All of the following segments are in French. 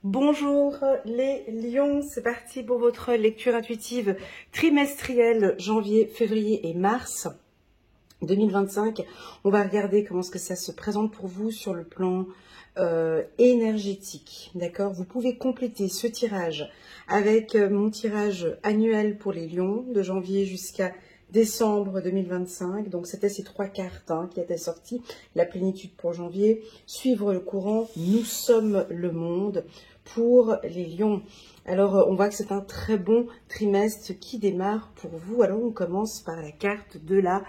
Bonjour les lions, c'est parti pour votre lecture intuitive trimestrielle janvier, février et mars 2025. On va regarder comment est-ce que ça se présente pour vous sur le plan énergétique. D'accord? Vous pouvez compléter ce tirage avec mon tirage annuel pour les lions de janvier jusqu'à décembre 2025. Donc c'était ces trois cartes qui étaient sorties. La plénitude pour janvier, suivre le courant, nous sommes le monde pour les lions. Alors on voit que c'est un très bon trimestre qui démarre pour vous. Alors on commence par la carte de la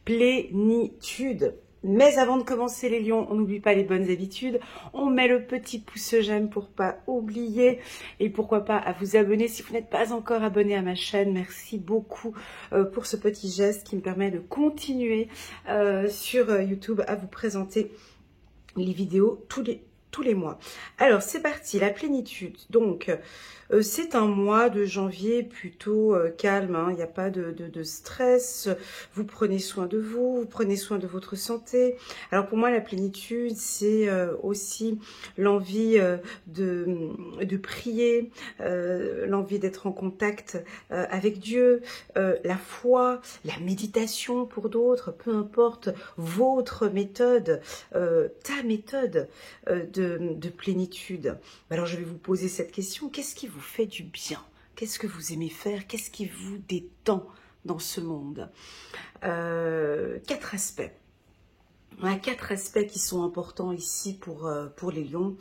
plénitude. Mais avant de commencer les lions, on n'oublie pas les bonnes habitudes. On met le petit pouce j'aime pour pas oublier. Et pourquoi pas à vous abonner si vous n'êtes pas encore abonné à ma chaîne. Merci beaucoup pour ce petit geste qui me permet de continuer sur YouTube à vous présenter les vidéos tous les mois. Alors c'est parti, la plénitude. Donc c'est un mois de janvier plutôt calme, il n'y a pas de stress, vous prenez soin de vous, vous prenez soin de votre santé. Alors pour moi la plénitude c'est aussi l'envie de prier, l'envie d'être en contact avec Dieu, la foi, la méditation pour d'autres, peu importe votre méthode, ta méthode de plénitude. Alors je vais vous poser cette question, qu'est-ce qui vous fait du bien? Qu'est-ce que vous aimez faire? Qu'est-ce qui vous détend dans ce monde? Quatre aspects. On a quatre aspects qui sont importants ici pour les lions.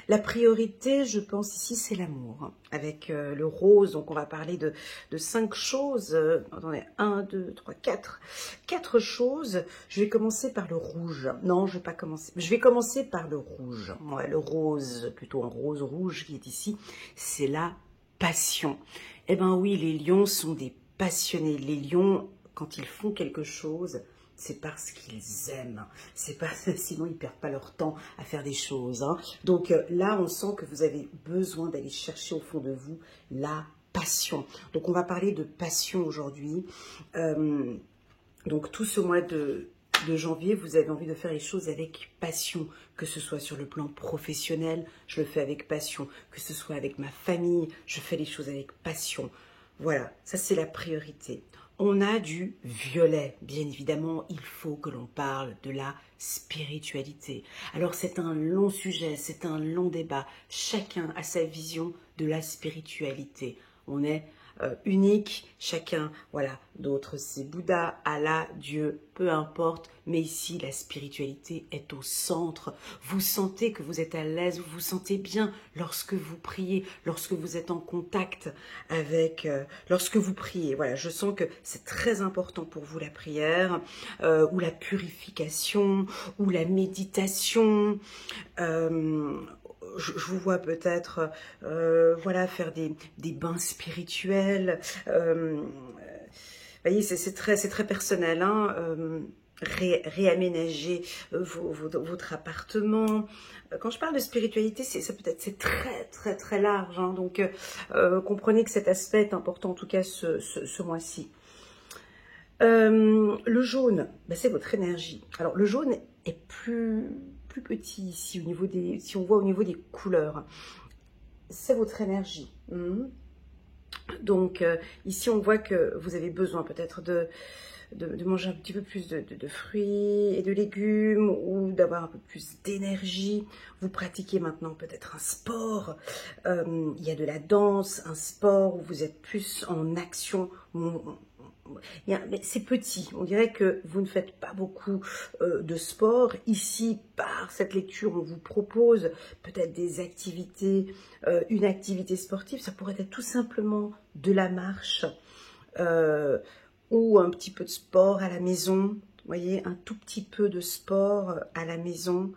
La priorité, je pense ici, c'est l'amour. Avec le rose, donc on va parler de 5 choses. Attendez, 1, 2, 3, 4. 4 choses. Je vais commencer par le rouge. Non, je vais pas commencer. Je vais commencer par le rouge. Ouais, le rose, plutôt un rose rouge qui est ici. C'est la passion. Eh ben oui, les lions sont des passionnés. Les lions, quand ils font quelque chose, c'est parce qu'ils aiment, c'est pas, sinon ils perdent pas leur temps à faire des choses. Donc là, on sent que vous avez besoin d'aller chercher au fond de vous la passion. Donc on va parler de passion aujourd'hui. Donc tout ce mois de janvier, vous avez envie de faire les choses avec passion, que ce soit sur le plan professionnel, je le fais avec passion, que ce soit avec ma famille, je fais les choses avec passion. Voilà, ça c'est la priorité. On a du violet, bien évidemment, il faut que l'on parle de la spiritualité. Alors c'est un long sujet, c'est un long débat, chacun a sa vision de la spiritualité. On est unique, chacun, voilà, d'autres c'est Bouddha, Allah, Dieu, peu importe, mais ici la spiritualité est au centre. Vous sentez que vous êtes à l'aise, vous vous sentez bien lorsque vous priez, lorsque vous êtes en contact avec, lorsque vous priez. Voilà, je sens que c'est très important pour vous la prière, ou la purification, ou la méditation. Je vous vois peut-être voilà, faire des bains spirituels. Vous voyez, c'est très personnel. Réaménager votre appartement. Quand je parle de spiritualité, c'est très large. Donc, comprenez que cet aspect est important, en tout cas ce mois-ci. Le jaune, c'est votre énergie. Alors, le jaune est plus petit ici, au niveau si on voit au niveau des couleurs. C'est votre énergie. Donc, ici, on voit que vous avez besoin peut-être de manger un petit peu plus de fruits et de légumes ou d'avoir un peu plus d'énergie. Vous pratiquez maintenant peut-être un sport. Il y a de la danse, un sport où vous êtes plus en action. Mais c'est petit, on dirait que vous ne faites pas beaucoup de sport. Ici, par cette lecture, on vous propose peut-être des activités, une activité sportive. Ça pourrait être tout simplement de la marche ou un petit peu de sport à la maison. Vous voyez, un tout petit peu de sport à la maison.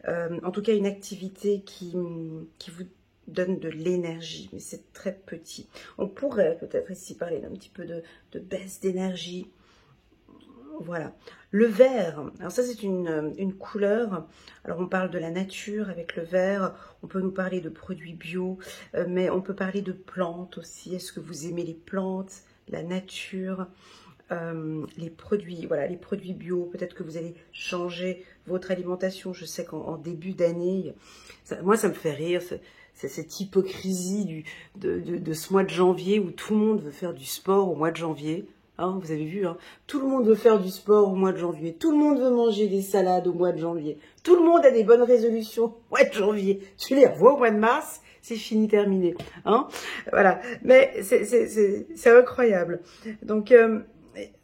En tout cas, une activité qui vous donne de l'énergie, mais c'est très petit. On pourrait peut-être ici parler d'un petit peu de baisse d'énergie. Voilà. Le vert, alors ça c'est une couleur. Alors on parle de la nature avec le vert, on peut nous parler de produits bio, mais on peut parler de plantes aussi. Est-ce que vous aimez les plantes, la nature, les produits, voilà, les produits bio? Peut-être que vous allez changer votre alimentation. Je sais qu'en début d'année, moi ça me fait rire, c'est cette hypocrisie de ce mois de janvier où tout le monde veut faire du sport au mois de janvier. Hein, vous avez vu, hein, tout le monde veut faire du sport au mois de janvier. Tout le monde veut manger des salades au mois de janvier. Tout le monde a des bonnes résolutions au mois de janvier. Tu les revois au mois de mars, c'est fini, terminé. Hein, voilà. Mais c'est incroyable. Donc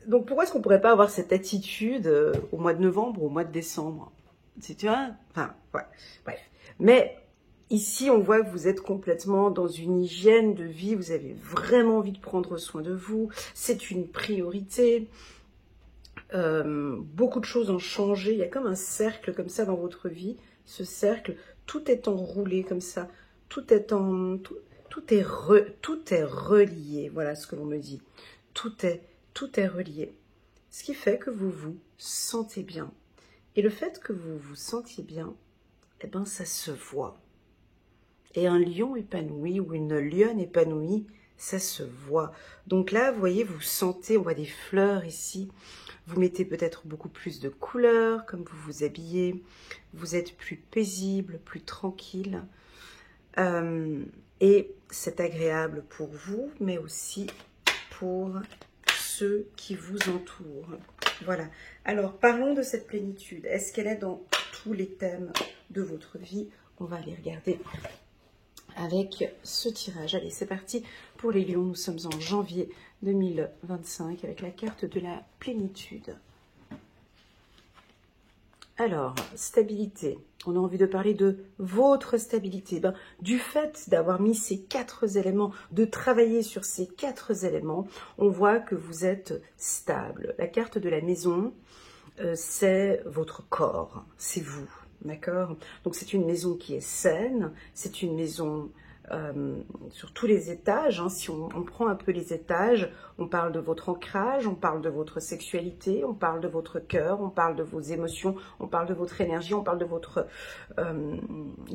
pourquoi est-ce qu'on ne pourrait pas avoir cette attitude au mois de novembre ou au mois de décembre? Tu vois, enfin, ouais, bref. Mais ici, on voit que vous êtes complètement dans une hygiène de vie. Vous avez vraiment envie de prendre soin de vous. C'est une priorité. Beaucoup de choses ont changé. Il y a comme un cercle comme ça dans votre vie. Ce cercle, tout est enroulé comme ça. Tout est relié. Voilà ce que l'on me dit. Tout est relié. Ce qui fait que vous vous sentez bien. Et le fait que vous vous sentiez bien, eh ben, ça se voit. Et un lion épanoui ou une lionne épanouie, ça se voit. Donc là, vous voyez, vous sentez, on voit des fleurs ici. Vous mettez peut-être beaucoup plus de couleurs, comme vous vous habillez. Vous êtes plus paisible, plus tranquille. Et c'est agréable pour vous, mais aussi pour ceux qui vous entourent. Voilà. Alors, parlons de cette plénitude. Est-ce qu'elle est dans tous les thèmes de votre vie? On va aller regarder avec ce tirage. Allez, c'est parti pour les lions. Nous sommes en janvier 2025 avec la carte de la plénitude. Alors, stabilité. On a envie de parler de votre stabilité. Ben, du fait d'avoir mis ces 4 éléments, de travailler sur ces 4 éléments, on voit que vous êtes stable. La carte de la maison, c'est votre corps, c'est vous. D'accord? Donc c'est une maison qui est saine, c'est une maison sur tous les étages. Hein. Si on prend un peu les étages, on parle de votre ancrage, on parle de votre sexualité, on parle de votre cœur, on parle de vos émotions, on parle de votre énergie, on parle de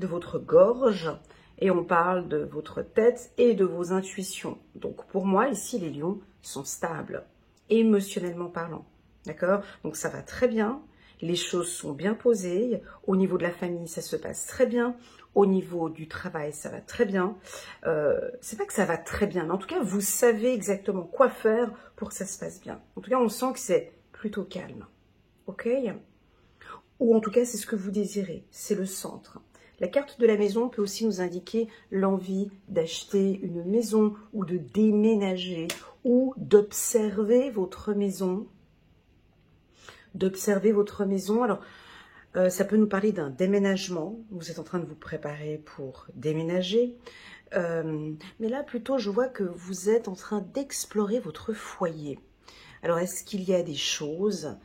votre gorge et on parle de votre tête et de vos intuitions. Donc pour moi, ici, les lions sont stables, émotionnellement parlant. D'accord? Donc ça va très bien. Les choses sont bien posées. Au niveau de la famille, ça se passe très bien. Au niveau du travail, ça va très bien. C'est pas que ça va très bien, mais en tout cas, vous savez exactement quoi faire pour que ça se passe bien. En tout cas, on sent que c'est plutôt calme. Ok? Ou en tout cas, c'est ce que vous désirez. C'est le centre. La carte de la maison peut aussi nous indiquer l'envie d'acheter une maison ou de déménager ou d'observer votre maison. D'observer votre maison. Alors, ça peut nous parler d'un déménagement. Vous êtes en train de vous préparer pour déménager. Mais là, plutôt, je vois que vous êtes en train d'explorer votre foyer. Alors, est-ce qu'il y a des choses,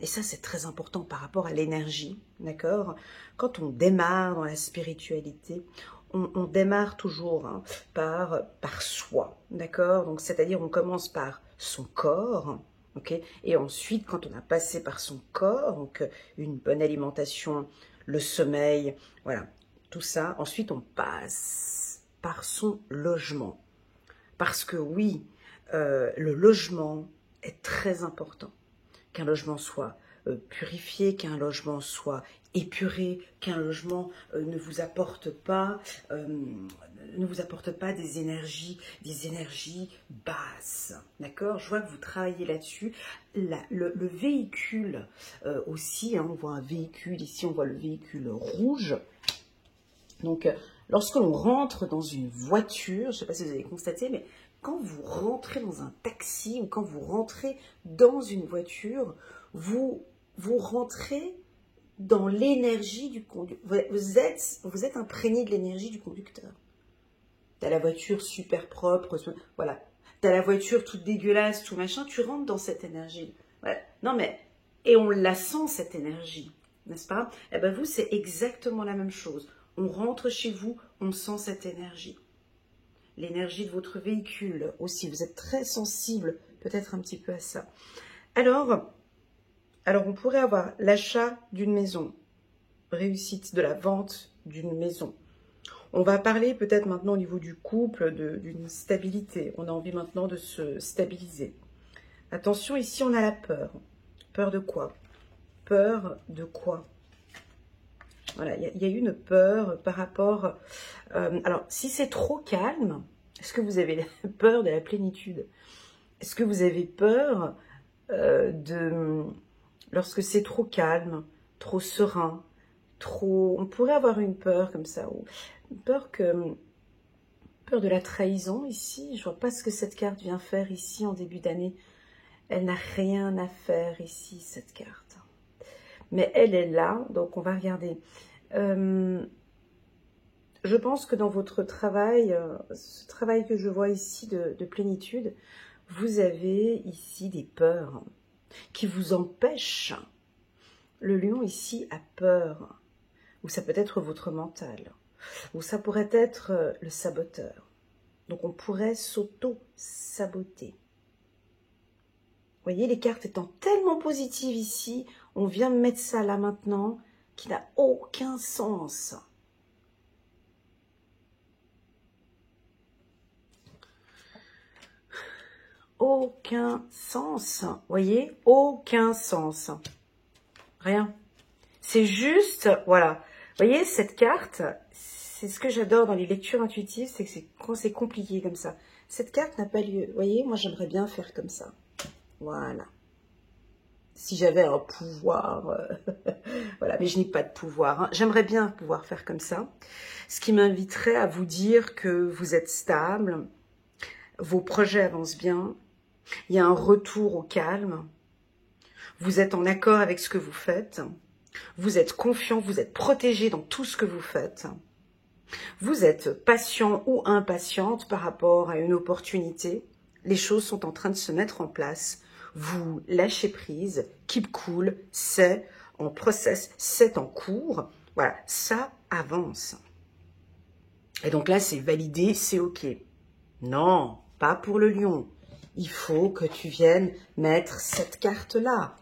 et ça, c'est très important par rapport à l'énergie, d'accord? Quand on démarre dans la spiritualité, on démarre toujours hein, par soi, d'accord? Donc, c'est-à-dire, on commence par son corps. Okay. Et ensuite, quand on a passé par son corps, donc une bonne alimentation, le sommeil, voilà, tout ça, ensuite on passe par son logement. Parce que oui, le logement est très important. Qu'un logement soit purifié, qu'un logement soit épuré, qu'un logement ne vous apporte pas des énergies basses. D'accord? Je vois que vous travaillez là-dessus. Le véhicule aussi, hein, on voit un véhicule, ici on voit le véhicule rouge. Donc, lorsque l'on rentre dans une voiture, je ne sais pas si vous avez constaté, mais quand vous rentrez dans un taxi ou quand vous rentrez dans une voiture, vous rentrez dans l'énergie du conducteur. Vous êtes imprégné de l'énergie du conducteur. T'as la voiture super propre, voilà. T'as la voiture toute dégueulasse, tout machin, tu rentres dans cette énergie. Voilà. Non mais, et on la sent cette énergie, n'est-ce pas? Eh bien vous, c'est exactement la même chose. On rentre chez vous, on sent cette énergie. L'énergie de votre véhicule aussi, vous êtes très sensible peut-être un petit peu à ça. Alors on pourrait avoir l'achat d'une maison, réussite de la vente d'une maison. On va parler peut-être maintenant au niveau du couple d'une stabilité. On a envie maintenant de se stabiliser. Attention, ici on a la peur. Peur de quoi? peur de quoi? Voilà, il y a une peur par rapport... alors, si c'est trop calme, est-ce que vous avez peur de la plénitude? Est-ce que vous avez peur lorsque c'est trop calme, trop serein, trop... On pourrait avoir une peur comme ça, ou une peur de la trahison ici. Je vois pas ce que cette carte vient faire ici en début d'année. Elle n'a rien à faire ici, cette carte. Mais elle est là, donc on va regarder. Je pense que dans votre travail, ce travail que je vois ici de plénitude, vous avez ici des peurs qui vous empêchent. Le lion ici a peur, ou ça peut être votre mental, ou ça pourrait être le saboteur. Donc on pourrait s'auto-saboter. Vous voyez, les cartes étant tellement positives ici, on vient de mettre ça là maintenant, qui n'a aucun sens. Aucun sens. Vous voyez, aucun sens. Rien. C'est juste, voilà. Vous voyez, cette carte, c'est ce que j'adore dans les lectures intuitives, c'est que quand c'est compliqué comme ça. Cette carte n'a pas lieu. Vous voyez, moi j'aimerais bien faire comme ça. Voilà. Si j'avais un pouvoir, voilà, mais je n'ai pas de pouvoir. Hein. J'aimerais bien pouvoir faire comme ça, ce qui m'inviterait à vous dire que vous êtes stable, vos projets avancent bien, il y a un retour au calme, vous êtes en accord avec ce que vous faites, vous êtes confiant, vous êtes protégé dans tout ce que vous faites, vous êtes patient ou impatiente par rapport à une opportunité, les choses sont en train de se mettre en place. Vous lâchez prise, keep cool, c'est en process, c'est en cours. Voilà, ça avance. Et donc là, c'est validé, c'est OK. Non, pas pour le lion. Il faut que tu viennes mettre cette carte-là.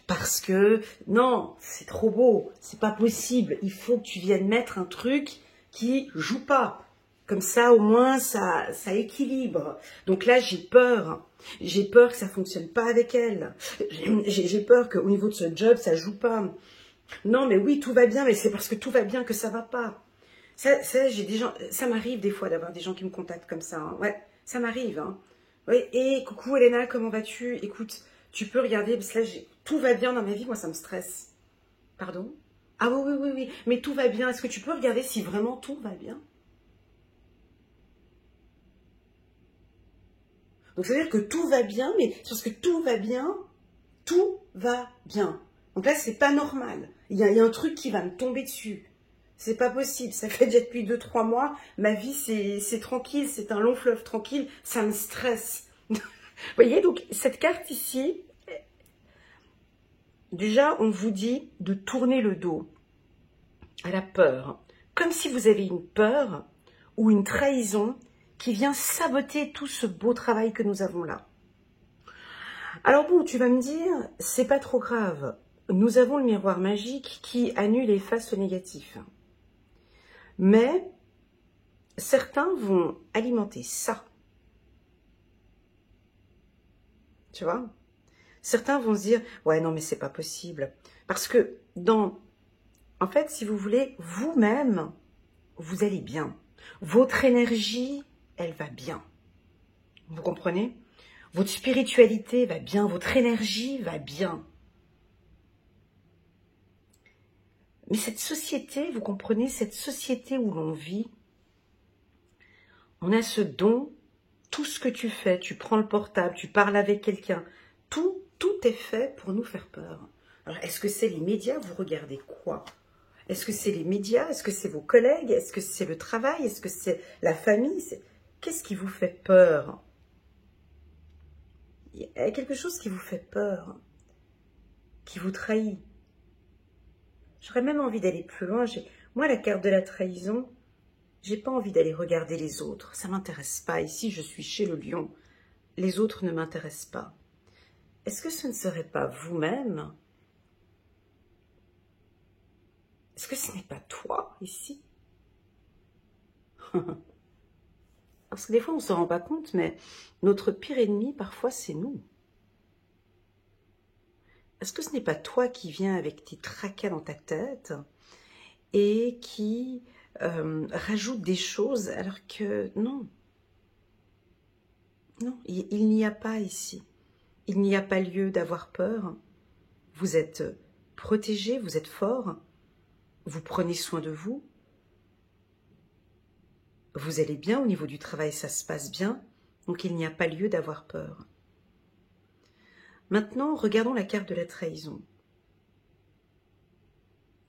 Parce que, non, c'est trop beau, c'est pas possible. Il faut que tu viennes mettre un truc qui joue pas. Comme ça, au moins, ça équilibre. Donc là, j'ai peur. J'ai peur que ça fonctionne pas avec elle. J'ai peur qu'au niveau de ce job, ça joue pas. Non, mais oui, tout va bien, mais c'est parce que tout va bien que ça va pas. Ça m'arrive des fois d'avoir des gens qui me contactent comme ça. Hein. Ouais, ça m'arrive. Hein. Ouais, et coucou Elena, comment vas-tu? Écoute, tu peux regarder, parce que là, tout va bien dans ma vie, moi, ça me stresse. Pardon? Ah oui, mais tout va bien. Est-ce que tu peux regarder si vraiment tout va bien? Donc, ça veut dire que tout va bien, mais c'est parce que tout va bien, tout va bien. Donc là, c'est pas normal. Il y a un truc qui va me tomber dessus. C'est pas possible. Ça fait déjà depuis 2-3 mois. Ma vie, c'est tranquille. C'est un long fleuve tranquille. Ça me stresse. Vous voyez, donc, cette carte ici, déjà, on vous dit de tourner le dos à la peur. Comme si vous avez une peur ou une trahison qui vient saboter tout ce beau travail que nous avons là. Alors bon, tu vas me dire, c'est pas trop grave. Nous avons le miroir magique qui annule et efface le négatif. Mais certains vont alimenter ça. Tu vois? Certains vont se dire, ouais, non, mais c'est pas possible. Parce que en fait, si vous voulez, vous-même, vous allez bien. Votre énergie, elle va bien. Vous comprenez? Votre spiritualité va bien, votre énergie va bien. Mais cette société, vous comprenez, cette société où l'on vit, on a ce don, tout ce que tu fais, tu prends le portable, tu parles avec quelqu'un, tout est fait pour nous faire peur. Alors, est-ce que c'est les médias? Vous regardez quoi? Est-ce que c'est les médias? Est-ce que c'est vos collègues? Est-ce que c'est le travail? Est-ce que c'est la famille? Qu'est-ce qui vous fait peur? Il y a quelque chose qui vous fait peur, qui vous trahit. J'aurais même envie d'aller plus loin. Moi, la carte de la trahison, j'ai pas envie d'aller regarder les autres. Ça m'intéresse pas. Ici, je suis chez le lion. Les autres ne m'intéressent pas. Est-ce que ce ne serait pas vous-même? Est-ce que ce n'est pas toi, ici? Parce que des fois, on ne se rend pas compte, mais notre pire ennemi, parfois, c'est nous. est-ce que ce n'est pas toi qui viens avec tes tracas dans ta tête et qui rajoute des choses alors que non. Non, il n'y a pas ici. Il n'y a pas lieu d'avoir peur. Vous êtes protégé, vous êtes fort. Vous prenez soin de vous. Vous allez bien au niveau du travail, ça se passe bien. Donc il n'y a pas lieu d'avoir peur. Maintenant, regardons la carte de la trahison.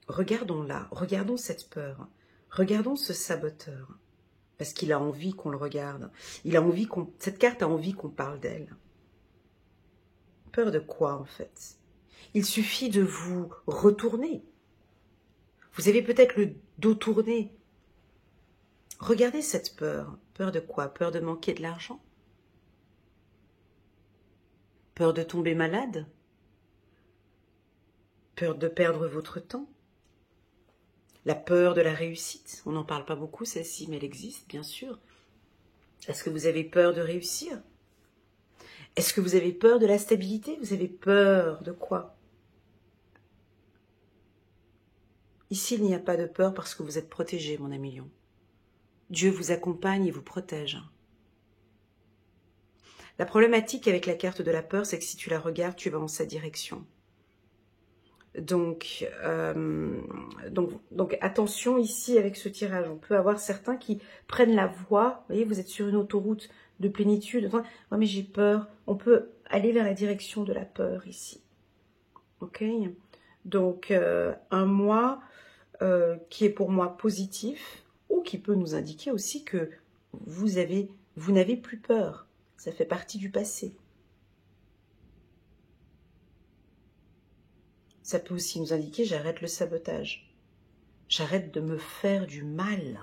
Regardons-la, regardons cette peur. Regardons ce saboteur. Parce qu'il a envie qu'on le regarde. Il a envie cette carte a envie qu'on parle d'elle. Peur de quoi, en fait? Il suffit de vous retourner. Vous avez peut-être le dos tourné. Regardez cette peur. Peur de quoi? Peur de manquer de l'argent? Peur de tomber malade? Peur de perdre votre temps? La peur de la réussite? On n'en parle pas beaucoup, celle-ci, mais elle existe, bien sûr. Est-ce que vous avez peur de réussir? Est-ce que vous avez peur de la stabilité? Vous avez peur de quoi? Ici, il n'y a pas de peur parce que vous êtes protégé, mon ami lion. Dieu vous accompagne et vous protège. La problématique avec la carte de la peur, c'est que si tu la regardes, tu vas en sa direction. Donc attention ici avec ce tirage. On peut avoir certains qui prennent la voie. Vous voyez, vous êtes sur une autoroute de plénitude. Enfin, ouais, mais j'ai peur. On peut aller vers la direction de la peur ici. Ok? Donc, un mois qui est pour moi positif ou qui peut nous indiquer aussi que vous n'avez plus peur. Ça fait partie du passé. Ça peut aussi nous indiquer j'arrête le sabotage. J'arrête de me faire du mal.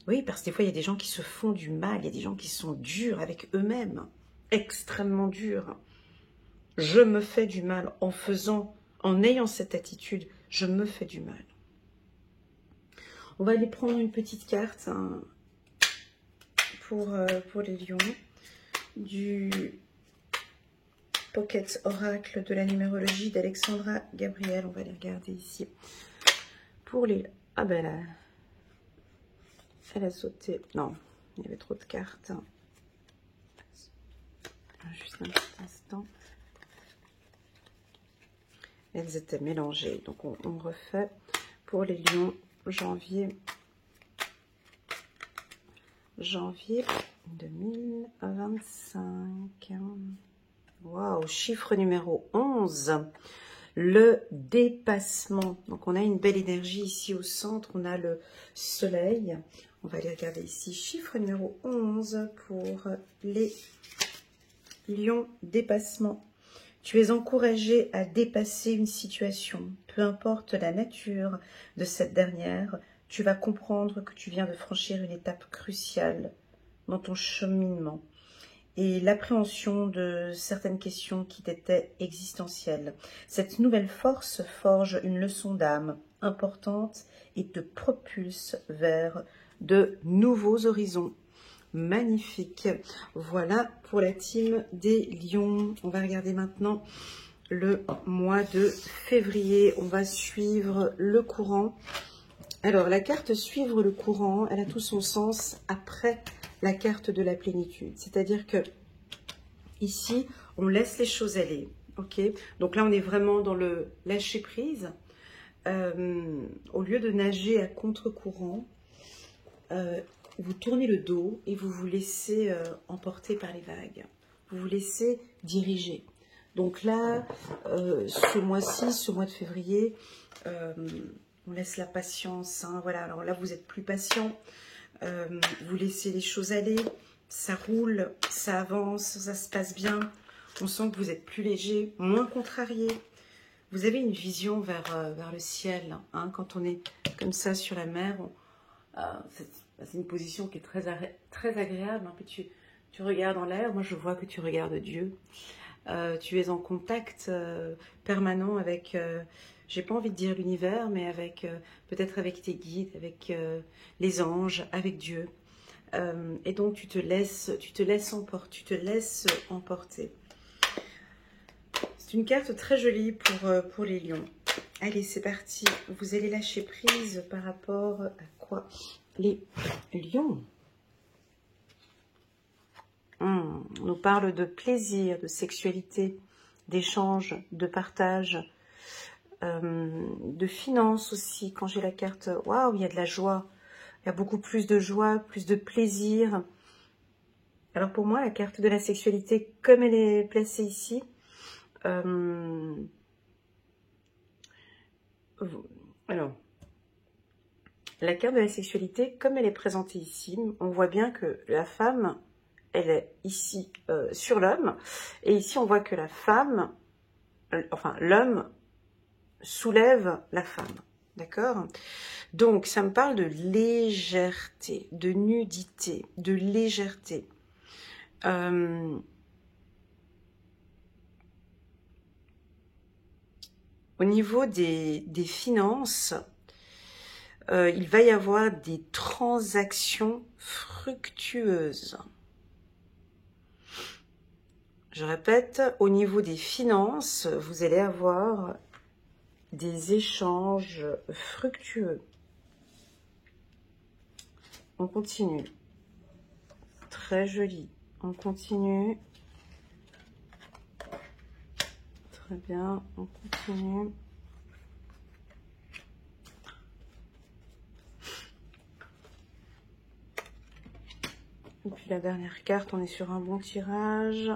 Oui, parce que des fois, il y a des gens qui se font du mal. Il y a des gens qui sont durs avec eux-mêmes. Extrêmement durs. Je me fais du mal en ayant cette attitude, je me fais du mal. On va aller prendre une petite carte hein, pour les lions. Du Pocket Oracle de la numérologie d'Alexandra Gabriel. On va les regarder ici. Pour les... Ah ben là, elle a sauté. Non, il y avait trop de cartes. Juste un petit instant. Elles étaient mélangées. Donc on refait pour les lions janvier 2025. Waouh, chiffre numéro 11. Le dépassement. Donc on a une belle énergie ici au centre. On a le soleil. On va aller regarder ici. Chiffre numéro 11 pour les lions dépassement. Tu es encouragé à dépasser une situation. Peu importe la nature de cette dernière, tu vas comprendre que tu viens de franchir une étape cruciale dans ton cheminement et l'appréhension de certaines questions qui t'étaient existentielles. Cette nouvelle force forge une leçon d'âme importante et te propulse vers de nouveaux horizons. Magnifique. Voilà pour la team des lions. On va regarder maintenant le mois de février. On va suivre le courant. Alors, la carte suivre le courant, elle a tout son sens après la carte de la plénitude. C'est-à-dire que ici, on laisse les choses aller. Ok. Donc là, on est vraiment dans le lâcher prise. Au lieu de nager à contre-courant, vous tournez le dos et vous vous laissez emporter par les vagues. Vous vous laissez diriger. Donc là, ce mois-ci, ce mois de février, on laisse la patience. Hein, voilà. Alors là, vous êtes plus patient. Vous laissez les choses aller. Ça roule, ça avance, ça se passe bien. On sent que vous êtes plus léger, moins contrarié. Vous avez une vision vers le ciel. Hein, quand on est comme ça sur la mer, c'est une position qui est très agréable. Hein, puis tu regardes en l'air. Moi, je vois que tu regardes Dieu. Tu es en contact permanent avec, j'ai pas envie de dire l'univers, mais avec peut-être avec tes guides, avec les anges, avec Dieu. Et donc tu te laisses emporter. C'est une carte très jolie pour les lions. Allez, c'est parti. Vous allez lâcher prise par rapport à quoi? Les lions. On nous parle de plaisir, de sexualité, d'échange, de partage, de finances aussi. Quand j'ai la carte, waouh, il y a de la joie. Il y a beaucoup plus de joie, plus de plaisir. Alors pour moi, la carte de la sexualité, comme elle est placée ici, alors, la carte de la sexualité, comme elle est présentée ici, on voit bien que la femme, elle est ici sur l'homme, et ici on voit que la femme, enfin l'homme soulève la femme, d'accord? Donc ça me parle de légèreté, de nudité, de légèreté. Au niveau des finances, il va y avoir des transactions fructueuses. Je répète, au niveau des finances, vous allez avoir des échanges fructueux. On continue. Très joli. On continue. Très bien, on continue. Et puis la dernière carte, on est sur un bon tirage.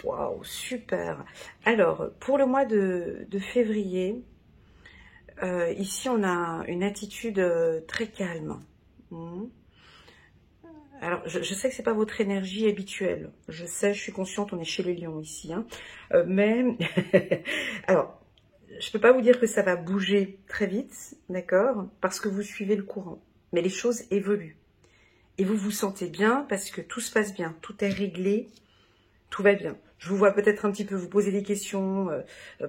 Waouh, super. Alors, pour le mois de février, ici on a une attitude très calme. Alors, je sais que c'est pas votre énergie habituelle. Je sais, je suis consciente, on est chez les lions ici. Hein. Mais, alors, je peux pas vous dire que ça va bouger très vite, d'accord? Parce que vous suivez le courant. Mais les choses évoluent. Et vous vous sentez bien parce que tout se passe bien. Tout est réglé, tout va bien. Je vous vois peut-être un petit peu vous poser des questions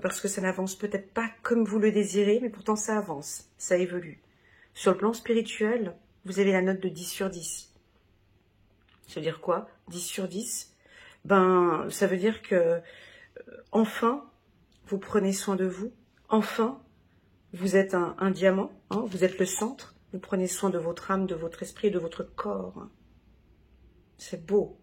parce que ça n'avance peut-être pas comme vous le désirez, mais pourtant ça avance, ça évolue. Sur le plan spirituel, vous avez la note de 10 sur 10. Ça veut dire quoi? 10 sur 10? Ben, ça veut dire que, enfin, vous prenez soin de vous. Enfin, vous êtes un diamant, hein, vous êtes le centre. Vous prenez soin de votre âme, de votre esprit, de votre corps. C'est beau.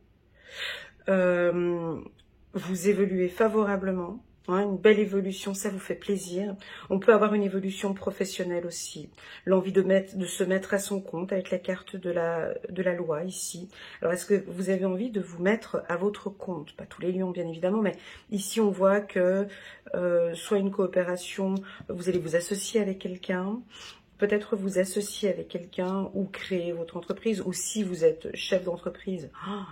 Vous évoluez favorablement. Hein, une belle évolution, ça vous fait plaisir. On peut avoir une évolution professionnelle aussi. L'envie de se mettre à son compte avec la carte de la loi ici. Alors, est-ce que vous avez envie de vous mettre à votre compte? Pas tous les lions, bien évidemment, mais ici, on voit que soit une coopération, vous allez vous associer avec quelqu'un, peut-être vous associer avec quelqu'un ou créer votre entreprise, ou si vous êtes chef d'entreprise,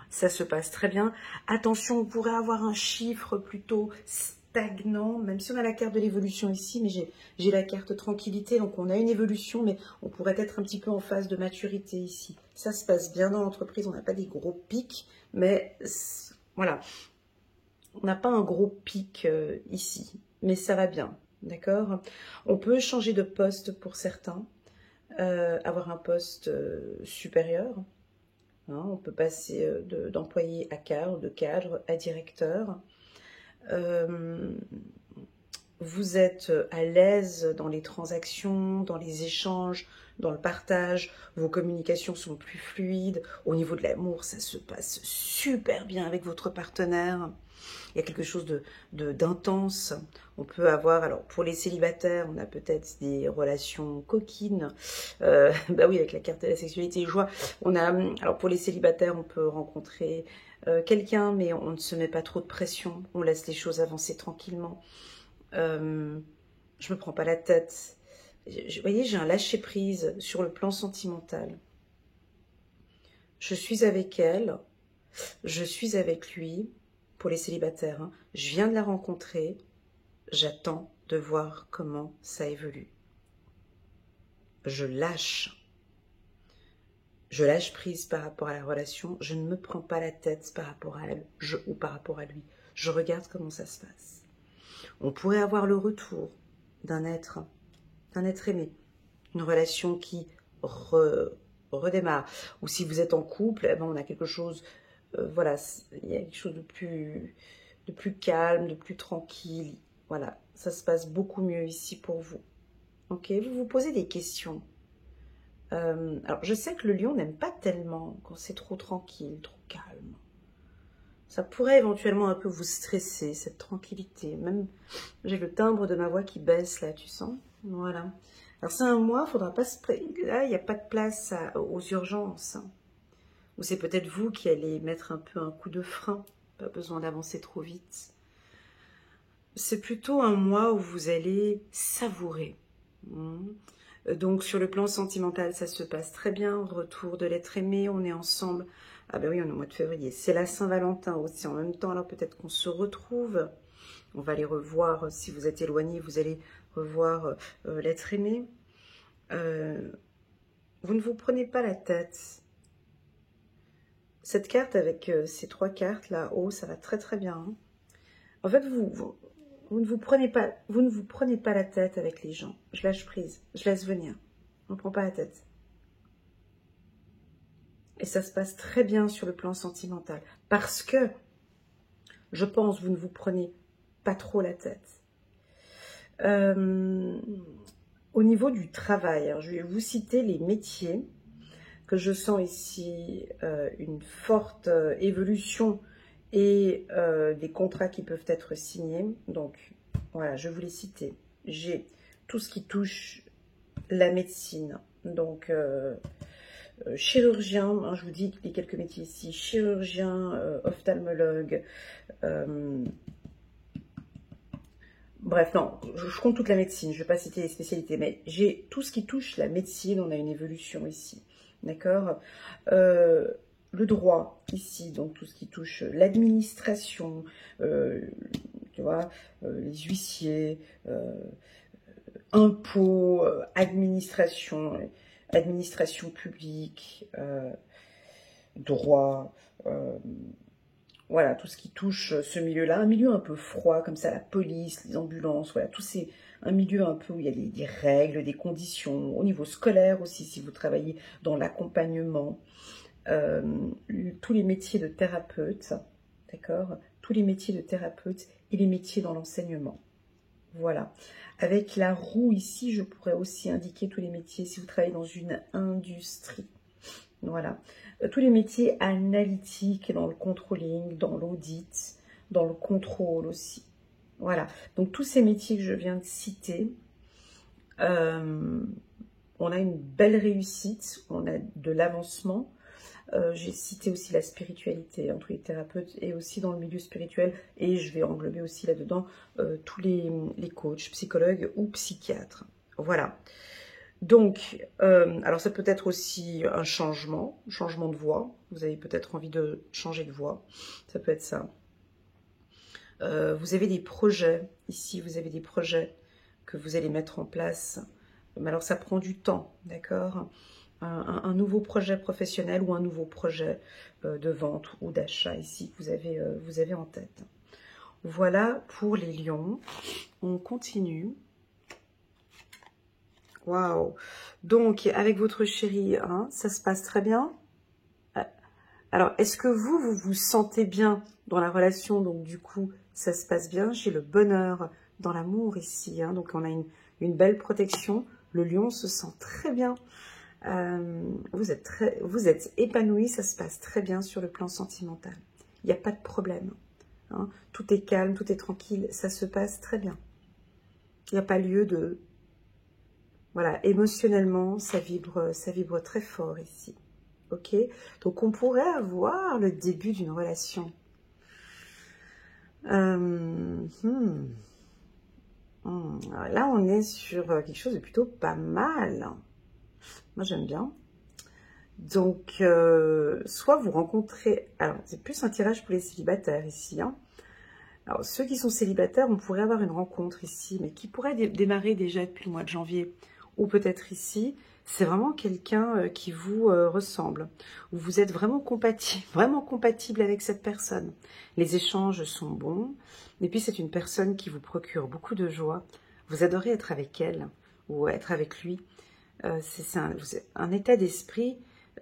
ça se passe très bien. Attention, on pourrait avoir un chiffre plutôt stagnant, même si on a la carte de l'évolution ici, mais j'ai la carte tranquillité, donc on a une évolution, mais on pourrait être un petit peu en phase de maturité ici. Ça se passe bien dans l'entreprise, on n'a pas des gros pics, mais voilà, on n'a pas un gros pic ici, mais ça va bien. D'accord? On peut changer de poste pour certains, avoir un poste supérieur. Hein, on peut passer d'employé à cadre, de cadre à directeur. Vous êtes à l'aise dans les transactions, dans les échanges, dans le partage. Vos communications sont plus fluides. Au niveau de l'amour, ça se passe super bien avec votre partenaire. Il y a quelque chose d'intense. On peut avoir, alors pour les célibataires, on a peut-être des relations coquines. Bah oui, avec la carte de la sexualité et joie. On a, alors pour les célibataires, on peut rencontrer quelqu'un, mais on ne se met pas trop de pression. On laisse les choses avancer tranquillement. Je me prends pas la tête. Vous voyez, j'ai un lâcher-prise sur le plan sentimental. Je suis avec elle, je suis avec lui. Pour les célibataires, hein. Je viens de la rencontrer, j'attends de voir comment ça évolue. Je lâche prise par rapport à la relation, je ne me prends pas la tête par rapport à elle ou par rapport à lui. Je regarde comment ça se passe. On pourrait avoir le retour d'un être aimé, une relation qui redémarre. Ou si vous êtes en couple, eh ben on a quelque chose, voilà, il y a quelque chose de plus de plus calme, de plus tranquille. Voilà, ça se passe beaucoup mieux ici pour vous. Ok, vous vous posez des questions. Alors, je sais que le lion n'aime pas tellement quand c'est trop tranquille, trop calme. Ça pourrait éventuellement un peu vous stresser, cette tranquillité. Même, j'ai le timbre de ma voix qui baisse, là, tu sens? Voilà. Alors, c'est un mois, il ne faudra pas se... Là, il n'y a pas de place aux urgences. Ou c'est peut-être vous qui allez mettre un peu un coup de frein. Pas besoin d'avancer trop vite. C'est plutôt un mois où vous allez savourer. Donc, sur le plan sentimental, ça se passe très bien. Retour de l'être aimé, on est ensemble. Ah ben oui, on est au mois de février. C'est la Saint-Valentin aussi en même temps. Alors, peut-être qu'on se retrouve. On va les revoir. Si vous êtes éloigné, vous allez revoir l'être aimé. Vous ne vous prenez pas la tête. Cette carte avec ces 3 cartes là-haut, ça va très très bien. En fait, vous ne vous prenez pas la tête avec les gens. Je lâche prise, je laisse venir. On ne prend pas la tête. Et ça se passe très bien sur le plan sentimental. Parce que, je pense, vous ne vous prenez pas trop la tête. Au niveau du travail, alors je vais vous citer les métiers que je sens ici, une forte évolution et des contrats qui peuvent être signés. Donc, voilà, je vous les citer. J'ai tout ce qui touche la médecine. Donc, chirurgien, hein, je vous dis les quelques métiers ici. Chirurgien, ophtalmologue. Bref, non, je compte toute la médecine. Je ne vais pas citer les spécialités, mais j'ai tout ce qui touche la médecine. On a une évolution ici. D'accord. Le droit, ici, donc tout ce qui touche l'administration, tu vois, les huissiers, impôts, administration publique, droit, voilà, tout ce qui touche ce milieu-là, un milieu un peu froid, comme ça, la police, les ambulances, voilà, c'est un milieu un peu où il y a des règles, des conditions, au niveau scolaire aussi, si vous travaillez dans l'accompagnement, tous les métiers de thérapeute, d'accord, tous les métiers de thérapeute et les métiers dans l'enseignement. Voilà. Avec la roue ici, je pourrais aussi indiquer tous les métiers si vous travaillez dans une industrie. Voilà. Tous les métiers analytiques, dans le controlling, dans l'audit, dans le contrôle aussi. Voilà. Donc, tous ces métiers que je viens de citer, on a une belle réussite, on a de l'avancement. J'ai cité aussi la spiritualité entre les thérapeutes et aussi dans le milieu spirituel. Et je vais englober aussi là-dedans tous les coachs, psychologues ou psychiatres. Voilà. Donc, alors ça peut être aussi un changement de voix. Vous avez peut-être envie de changer de voix. Ça peut être ça. Vous avez des projets. Ici, vous avez des projets que vous allez mettre en place. Mais alors, ça prend du temps, d'accord ? Un nouveau projet professionnel ou un nouveau projet de vente ou d'achat ici que vous avez en tête. Voilà pour les lions. On continue. Waouh! Donc, avec votre chéri, hein, ça se passe très bien. Alors, est-ce que vous vous sentez bien dans la relation? Donc, du coup, ça se passe bien. J'ai le bonheur dans l'amour ici. Hein, donc, on a une belle protection. Le lion se sent très bien. Vous êtes épanoui. Ça se passe très bien sur le plan sentimental. Il n'y a pas de problème. Hein, tout est calme, tout est tranquille. Ça se passe très bien. Il n'y a pas lieu de... Voilà, émotionnellement, ça vibre très fort ici. Ok? Donc, on pourrait avoir le début d'une relation. Là, on est sur quelque chose de plutôt pas mal. Moi, j'aime bien. Donc, soit vous rencontrez... Alors, c'est plus un tirage pour les célibataires ici. Hein. Alors, ceux qui sont célibataires, on pourrait avoir une rencontre ici, mais qui pourrait démarrer déjà depuis le mois de janvier. Ou peut-être ici, c'est vraiment quelqu'un qui vous ressemble, où vous êtes vraiment compatible avec cette personne. Les échanges sont bons, et puis c'est une personne qui vous procure beaucoup de joie. Vous adorez être avec elle, ou être avec lui. C'est un état d'esprit,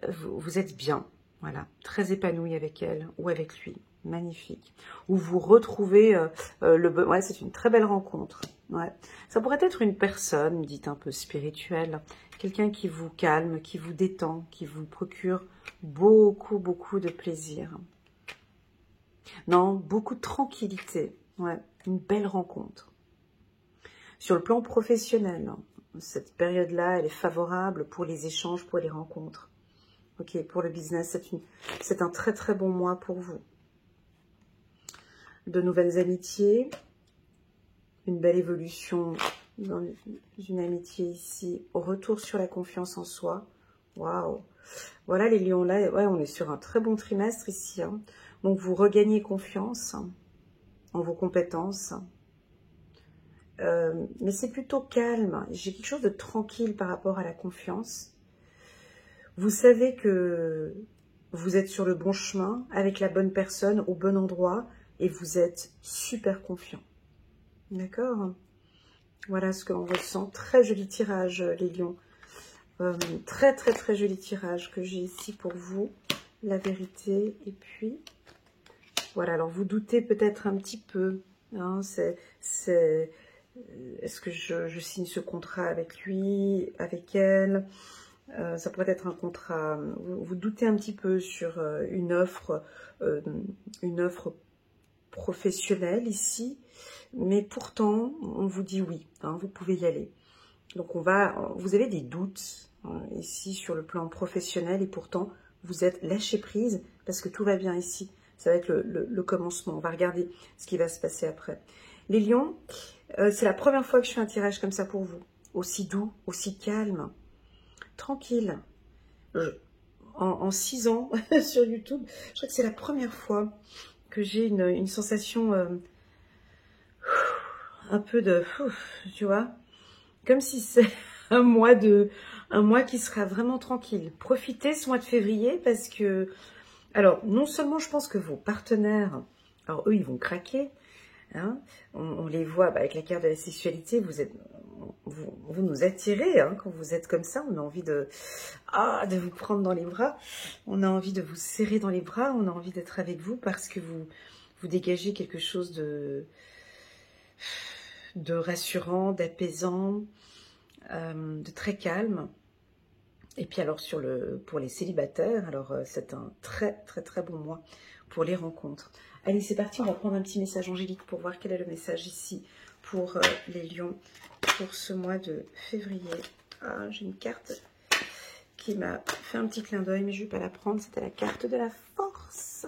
vous êtes bien. Voilà, très épanoui avec elle ou avec lui. Magnifique. Ou vous retrouvez ouais, c'est une très belle rencontre. Ouais. Ça pourrait être une personne, dite un peu spirituelle, quelqu'un qui vous calme, qui vous détend, qui vous procure beaucoup, beaucoup de plaisir. Non, beaucoup de tranquillité. Ouais, une belle rencontre. Sur le plan professionnel, cette période-là, elle est favorable pour les échanges, pour les rencontres. Ok, pour le business, c'est un très très bon mois pour vous. De nouvelles amitiés, une belle évolution dans une amitié ici, au retour sur la confiance en soi. Waouh! Voilà les lions là, ouais, on est sur un très bon trimestre ici. Hein. Donc vous regagnez confiance en vos compétences. Mais c'est plutôt calme. J'ai quelque chose de tranquille par rapport à la confiance. Vous savez que vous êtes sur le bon chemin, avec la bonne personne, au bon endroit, et vous êtes super confiant. D'accord? Voilà ce que l'on ressent. Très joli tirage, les lions. Très, très, très joli tirage que j'ai ici pour vous. La vérité. Et puis, voilà. Alors, vous doutez peut-être un petit peu. Hein, est-ce que je signe ce contrat avec lui, avec elle? Ça pourrait être un contrat. Vous doutez un petit peu sur une offre professionnelle ici, mais pourtant on vous dit oui, hein, vous pouvez y aller. Donc vous avez des doutes hein, ici sur le plan professionnel et pourtant vous êtes lâché prise parce que tout va bien ici. Ça va être le commencement. On va regarder ce qui va se passer après. Les lions, c'est la première fois que je fais un tirage comme ça pour vous, aussi doux, aussi calme. Tranquille. En 6 ans sur YouTube, je crois que c'est la première fois que j'ai une sensation un peu de... tu vois, comme si c'est un mois qui sera vraiment tranquille. Profitez ce mois de février parce que... Alors, non seulement je pense que vos partenaires, alors eux, ils vont craquer. Hein, on les voit avec la carte de la sexualité, vous nous attirez hein, quand vous êtes comme ça, on a envie de vous prendre dans les bras, on a envie de vous serrer dans les bras, on a envie d'être avec vous parce que vous dégagez quelque chose de rassurant, d'apaisant, de très calme. Et puis alors pour les célibataires, alors c'est un très très très bon mois pour les rencontres. Allez, c'est parti, on va prendre un petit message angélique pour voir quel est le message ici pour les lions pour ce mois de février. Ah, j'ai une carte qui m'a fait un petit clin d'œil, mais je ne vais pas la prendre, c'était la carte de la force.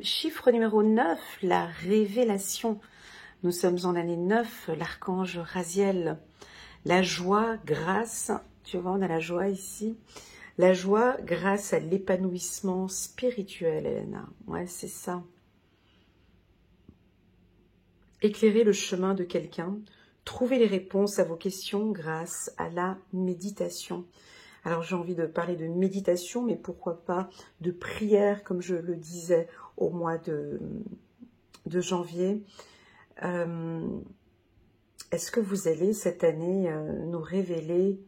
Chiffre numéro 9, la révélation. Nous sommes en l'année 9, l'archange Raziel. La joie grâce, tu vois, on a la joie ici. La joie grâce à l'épanouissement spirituel, Elena. Ouais, c'est ça. Éclairer le chemin de quelqu'un. Trouver les réponses à vos questions grâce à la méditation. Alors, j'ai envie de parler de méditation, mais pourquoi pas de prière, comme je le disais au mois de janvier. Est-ce que vous allez, cette année, nous révéler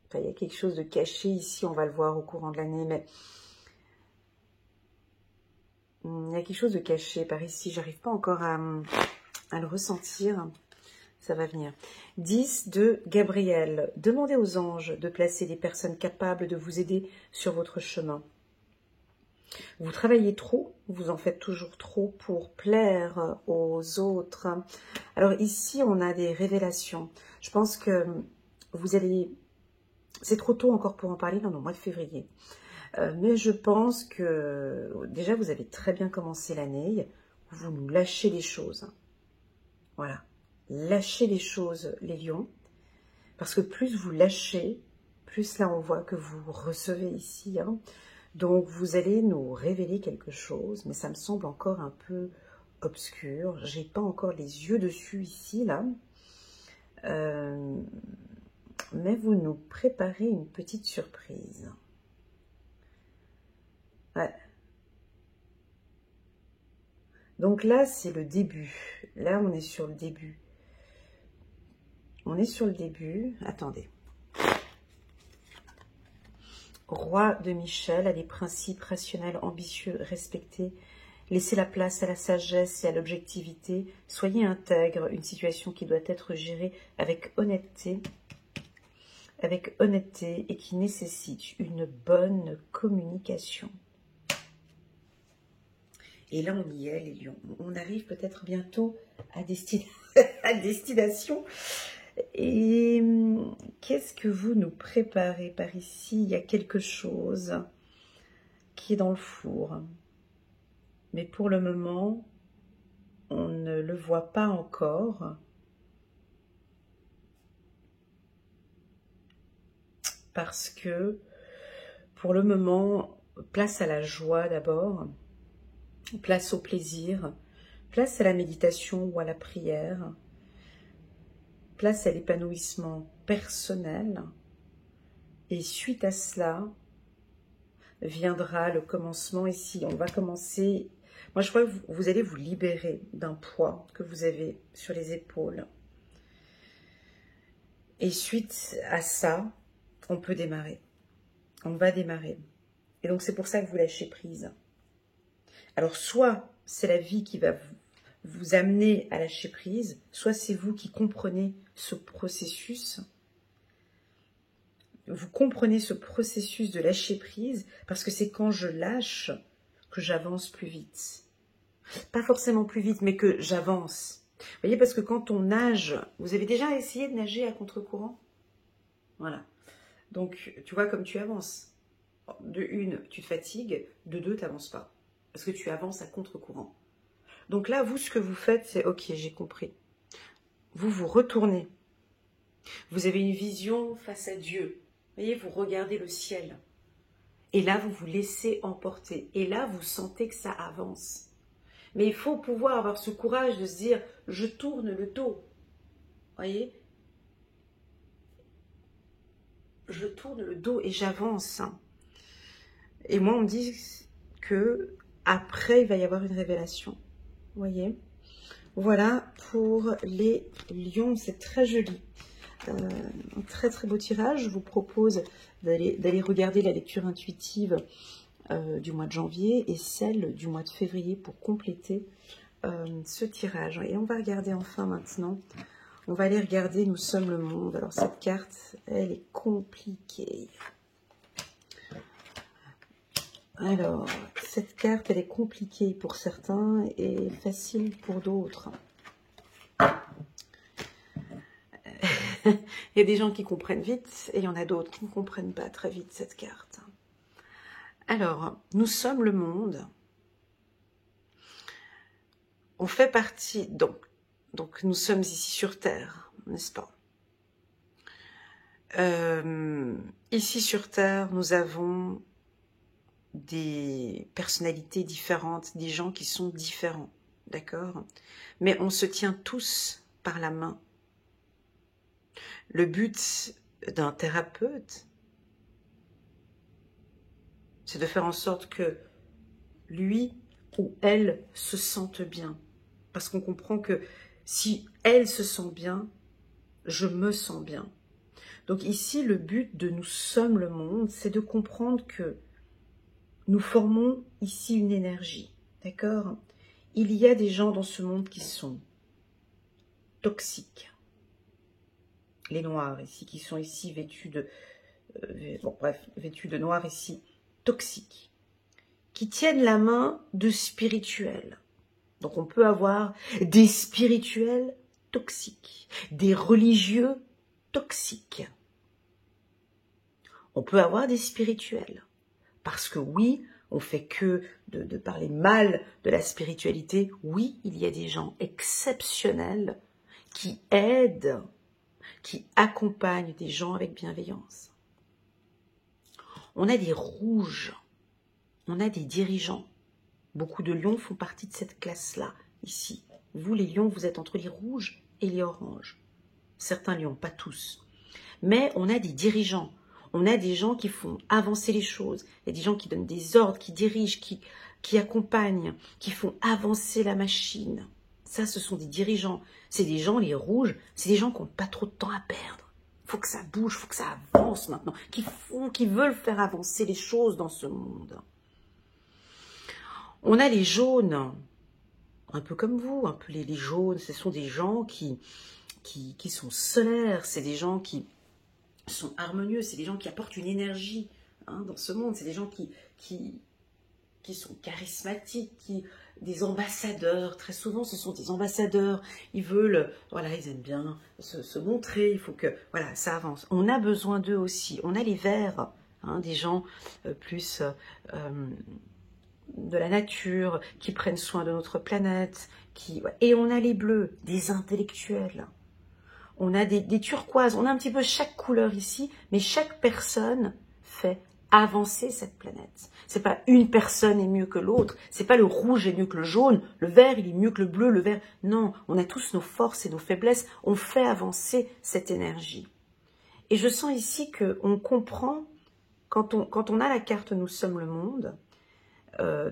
enfin, il y a quelque chose de caché ici, on va le voir au courant de l'année, mais il y a quelque chose de caché par ici, j'arrive pas encore à le ressentir, ça va venir. 10 de Gabriel, demandez aux anges de placer des personnes capables de vous aider sur votre chemin. Vous travaillez trop, vous en faites toujours trop pour plaire aux autres. Alors ici, on a des révélations. Je pense que vous allez... C'est trop tôt encore pour en parler dans le mois de février. Mais je pense que déjà, vous avez très bien commencé l'année. Vous nous lâchez les choses. Voilà. Lâchez les choses, les lions. Parce que plus vous lâchez, plus là, on voit que vous recevez ici. Hein. Donc, vous allez nous révéler quelque chose. Mais ça me semble encore un peu obscur. J'ai pas encore les yeux dessus ici, là. Mais vous nous préparez une petite surprise. Ouais. Donc là, c'est le début. Là, on est sur le début. On est sur le début. Attendez. Roi de Michel, a des principes rationnels, ambitieux, respectés. Laissez la place à la sagesse et à l'objectivité. Soyez intègre, une situation qui doit être gérée avec honnêteté et qui nécessite une bonne communication. Et là, on y est, les lions. On arrive peut-être bientôt à destination. Et qu'est-ce que vous nous préparez par ici? Il y a quelque chose qui est dans le four. Mais pour le moment, on ne le voit pas encore. Parce que, pour le moment, place à la joie d'abord. Place au plaisir, place à la méditation ou à la prière, place à l'épanouissement personnel. Et suite à cela, viendra le commencement ici. On va commencer, moi je crois que vous allez vous libérer d'un poids que vous avez sur les épaules. Et suite à ça, on peut démarrer. On va démarrer. Et donc c'est pour ça que vous lâchez prise. Alors, soit c'est la vie qui va vous amener à lâcher prise, soit c'est vous qui comprenez ce processus. Vous comprenez ce processus de lâcher prise parce que c'est quand je lâche que j'avance plus vite. Pas forcément plus vite, mais que j'avance. Vous voyez, parce que quand on nage, vous avez déjà essayé de nager à contre-courant? Voilà. Donc, tu vois comme tu avances. De une, tu te fatigues. De deux, tu n'avances pas. Parce que tu avances à contre-courant. Donc là, vous, ce que vous faites, c'est « Ok, j'ai compris ». Vous vous retournez. Vous avez une vision face à Dieu. Vous voyez, vous regardez le ciel. Et là, vous vous laissez emporter. Et là, vous sentez que ça avance. Mais il faut pouvoir avoir ce courage de se dire « Je tourne le dos ». Vous voyez? Je tourne le dos et j'avance. Et moi, on me dit que après, il va y avoir une révélation. Vous voyez? Voilà pour les lions. C'est très joli. Un très très beau tirage. Je vous propose d'aller regarder la lecture intuitive du mois de janvier et celle du mois de février pour compléter ce tirage. Et on va regarder enfin maintenant. On va aller regarder Nous sommes le monde. Alors cette carte, elle est compliquée. Alors, cette carte, elle est compliquée pour certains et facile pour d'autres. Il y a des gens qui comprennent vite et il y en a d'autres qui ne comprennent pas très vite cette carte. Alors, nous sommes le monde. On fait partie, donc nous sommes ici sur Terre, n'est-ce pas? Ici sur Terre, nous avons des personnalités différentes, des gens qui sont différents, d'accord? Mais on se tient tous par la main. Le but d'un thérapeute, c'est de faire en sorte que lui ou elle se sente bien. Parce qu'on comprend que si elle se sent bien, je me sens bien. Donc ici, le but de Nous sommes le monde, c'est de comprendre que nous formons ici une énergie, d'accord? Il y a des gens dans ce monde qui sont toxiques. Les noirs ici, qui sont ici vêtus de... vêtus de noir ici, toxiques. Qui tiennent la main de spirituels. Donc on peut avoir des spirituels toxiques, des religieux toxiques. On peut avoir des spirituels. Parce que oui, on fait que de parler mal de la spiritualité. Oui, il y a des gens exceptionnels qui aident, qui accompagnent des gens avec bienveillance. On a des rouges, on a des dirigeants. Beaucoup de lions font partie de cette classe-là, ici. Vous, les lions, vous êtes entre les rouges et les oranges. Certains lions, pas tous. Mais on a des dirigeants. On a des gens qui font avancer les choses. Il y a des gens qui donnent des ordres, qui dirigent, qui accompagnent, qui font avancer la machine. Ça, ce sont des dirigeants. C'est des gens, les rouges, c'est des gens qui n'ont pas trop de temps à perdre. Il faut que ça bouge, il faut que ça avance maintenant, qui veulent faire avancer les choses dans ce monde. On a les jaunes, un peu comme vous, un peu les jaunes, ce sont des gens qui sont solaires, c'est des gens qui sont harmonieux, c'est des gens qui apportent une énergie dans ce monde, c'est des gens qui sont charismatiques, des ambassadeurs, très souvent ce sont des ambassadeurs, ils veulent, voilà, ils aiment bien se montrer, il faut que, voilà, ça avance. On a besoin d'eux aussi, on a les verts, des gens plus de la nature, qui prennent soin de notre planète, et on a les bleus, des intellectuels. On a des turquoises, on a un petit peu chaque couleur ici, mais chaque personne fait avancer cette planète. C'est pas une personne est mieux que l'autre, c'est pas le rouge est mieux que le jaune, le vert il est mieux que le bleu, le vert. Non, on a tous nos forces et nos faiblesses, on fait avancer cette énergie. Et je sens ici qu'on comprend, quand on a la carte Nous sommes le monde,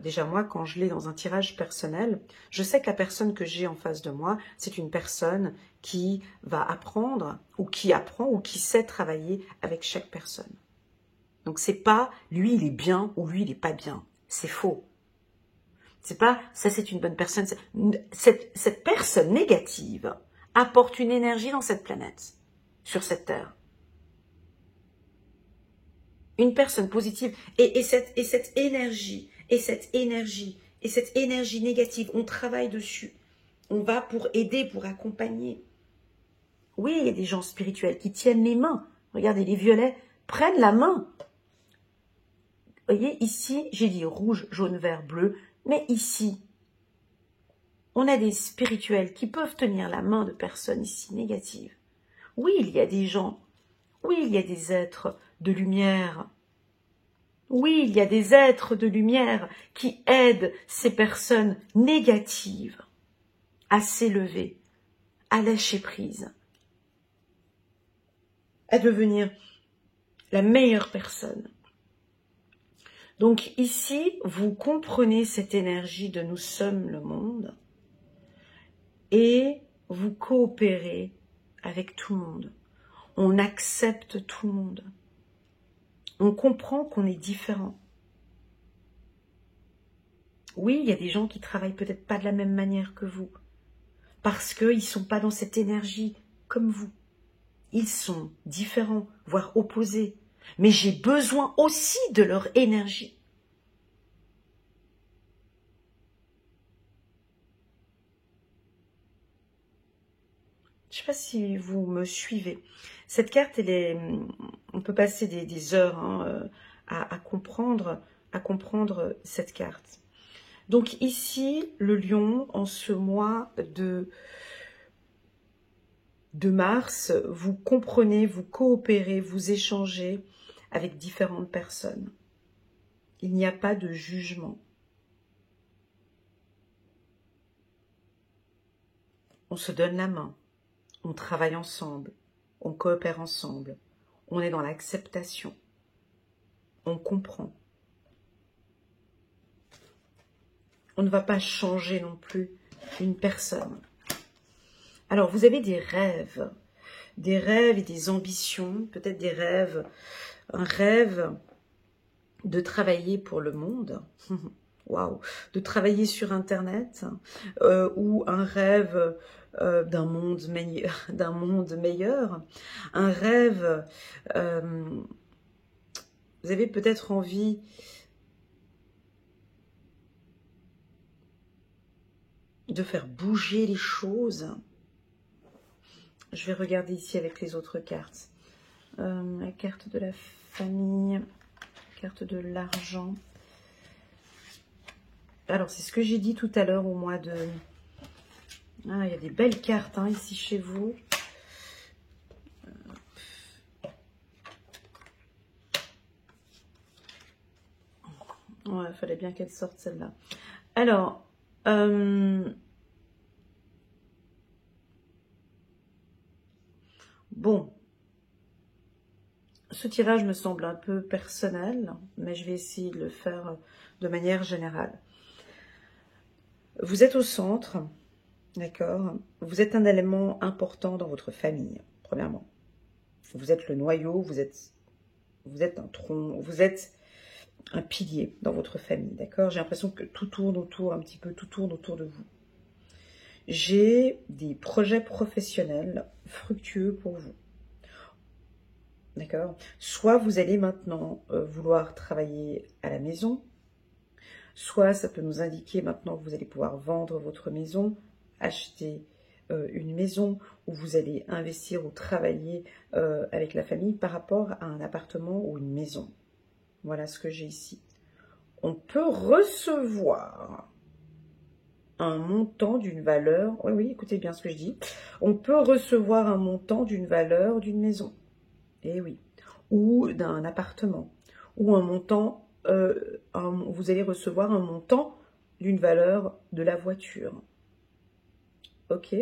déjà moi quand je l'ai dans un tirage personnel, je sais que la personne que j'ai en face de moi, c'est une personne qui va apprendre, ou qui apprend, ou qui sait travailler avec chaque personne. Donc c'est pas lui il est bien ou lui il est pas bien, c'est faux. C'est pas ça c'est une bonne personne. Cette personne négative apporte une énergie dans cette planète, sur cette terre. Une personne positive et cette énergie et cette énergie négative, on travaille dessus. On va pour aider, pour accompagner. Oui, il y a des gens spirituels qui tiennent les mains. Regardez, les violets prennent la main. Vous voyez, ici, j'ai dit rouge, jaune, vert, bleu. Mais ici, on a des spirituels qui peuvent tenir la main de personnes ici négatives. Oui, il y a des gens. Oui, il y a des êtres de lumière. Oui, il y a des êtres de lumière qui aident ces personnes négatives à s'élever, à lâcher prise, à devenir la meilleure personne. Donc ici, vous comprenez cette énergie de nous sommes le monde et vous coopérez avec tout le monde. On accepte tout le monde. On comprend qu'on est différent. Oui, il y a des gens qui travaillent peut-être pas de la même manière que vous, parce qu'ils ne sont pas dans cette énergie comme vous. Ils sont différents, voire opposés. Mais j'ai besoin aussi de leur énergie. Je ne sais pas si vous me suivez. Cette carte, on peut passer des heures à comprendre cette carte. Donc ici, le lion, en ce mois de mars, vous comprenez, vous coopérez, vous échangez avec différentes personnes. Il n'y a pas de jugement. On se donne la main, on travaille ensemble, on coopère ensemble, on est dans l'acceptation, on comprend. On ne va pas changer non plus une personne. Alors, vous avez des rêves et des ambitions, peut-être des rêves, un rêve de travailler pour le monde, waouh, de travailler sur Internet, ou un rêve d'un monde meilleur, un rêve, vous avez peut-être envie de faire bouger les choses. Je vais regarder ici avec les autres cartes. La carte de la famille, la carte de l'argent. Alors, c'est ce que j'ai dit tout à l'heure au mois de... Ah, il y a des belles cartes ici chez vous. Ouais, il fallait bien qu'elle sorte celle-là. Alors, bon, ce tirage me semble un peu personnel, mais je vais essayer de le faire de manière générale. Vous êtes au centre, D'accord? Vous êtes un élément important dans votre famille, premièrement. Vous êtes le noyau, vous êtes un tronc, vous êtes un pilier dans votre famille, d'accord? J'ai l'impression que tout tourne autour, un petit peu, tout tourne autour de vous. J'ai des projets professionnels fructueux pour vous. D'accord? Soit vous allez maintenant vouloir travailler à la maison, soit ça peut nous indiquer maintenant que vous allez pouvoir vendre votre maison, acheter une maison, où vous allez investir ou travailler avec la famille par rapport à un appartement ou une maison. Voilà ce que j'ai ici. On peut recevoir un montant d'une valeur, oui, oui, écoutez bien ce que je dis, on peut recevoir un montant d'une valeur d'une maison, et oui, ou d'un appartement, ou un montant, vous allez recevoir un montant d'une valeur de la voiture. Ok?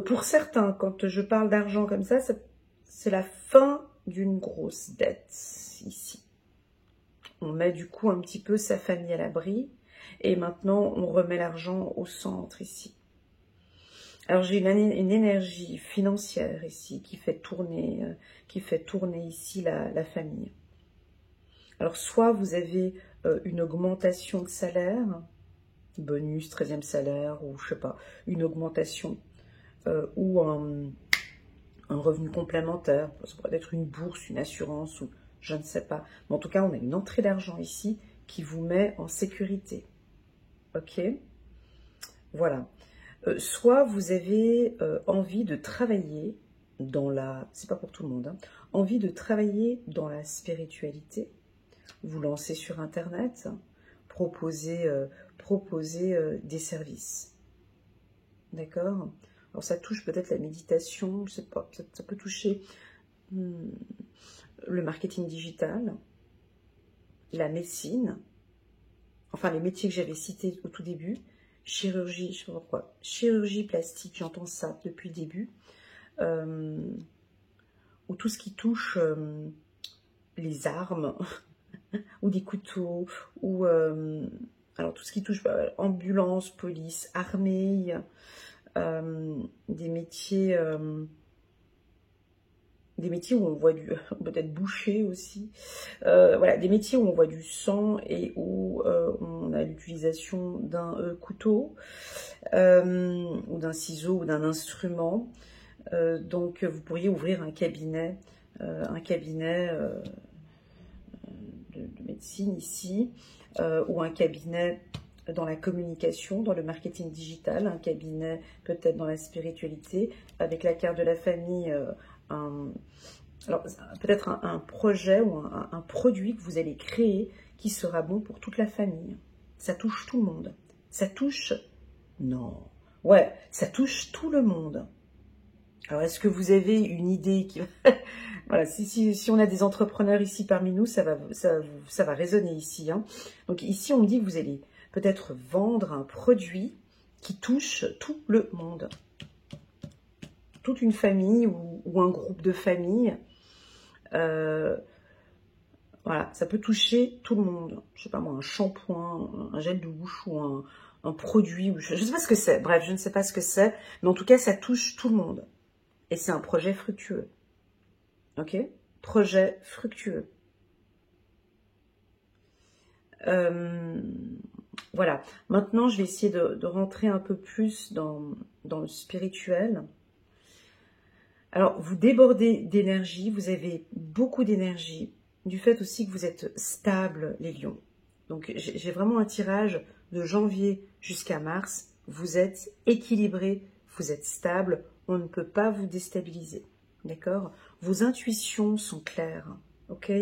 Pour certains, quand je parle d'argent comme ça, c'est la fin d'une grosse dette, ici. On met du coup un petit peu sa famille à l'abri, et maintenant on remet l'argent au centre, ici. Alors j'ai une énergie financière ici qui fait tourner ici la famille. Alors soit vous avez une augmentation de salaire, bonus, 13e salaire, ou je sais pas, une augmentation, ou un revenu complémentaire, ça pourrait être une bourse, une assurance, ou je ne sais pas. Mais en tout cas, on a une entrée d'argent ici qui vous met en sécurité. Ok? Voilà. Soit vous avez envie de travailler dans la... C'est pas pour tout le monde, hein, envie de travailler dans la spiritualité. Vous lancez sur Internet, proposez des services. D'accord? Alors ça touche peut-être la méditation, je sais pas, ça peut toucher le marketing digital, la médecine, enfin les métiers que j'avais cités au tout début, chirurgie, je sais pas pourquoi, chirurgie plastique, j'entends ça depuis le début, ou tout ce qui touche les armes, ou des couteaux, ou alors tout ce qui touche ambulance, police, armée, des métiers où on voit du, peut-être boucher aussi, voilà, des métiers où on voit du sang et où on a l'utilisation d'un couteau, ou d'un ciseau ou d'un instrument. Donc vous pourriez ouvrir un cabinet de médecine ici, ou un cabinet dans la communication, dans le marketing digital, un cabinet peut-être dans la spiritualité, avec la carte de la famille, alors peut-être un projet ou un produit que vous allez créer qui sera bon pour toute la famille. Ça touche tout le monde. Ça touche... Non. Ouais, ça touche tout le monde. Alors, est-ce que vous avez une idée qui... Voilà, si on a des entrepreneurs ici parmi nous, ça va résonner ici, hein. Donc ici, on me dit que vous allez peut-être vendre un produit qui touche tout le monde. Toute une famille ou un groupe de familles. Voilà, ça peut toucher tout le monde. Je sais pas moi, un shampoing, un gel douche ou un produit. Ou je ne sais pas ce que c'est. Bref, je ne sais pas ce que c'est. Mais en tout cas, ça touche tout le monde. Et c'est un projet fructueux. Ok? Projet fructueux. Voilà. Maintenant, je vais essayer de rentrer un peu plus dans le spirituel. Alors, vous débordez d'énergie. Vous avez beaucoup d'énergie. Du fait aussi que vous êtes stable, les lions. Donc, j'ai vraiment un tirage de janvier jusqu'à mars. Vous êtes équilibré. Vous êtes stable. On ne peut pas vous déstabiliser. D'accord? Vos intuitions sont claires, ok?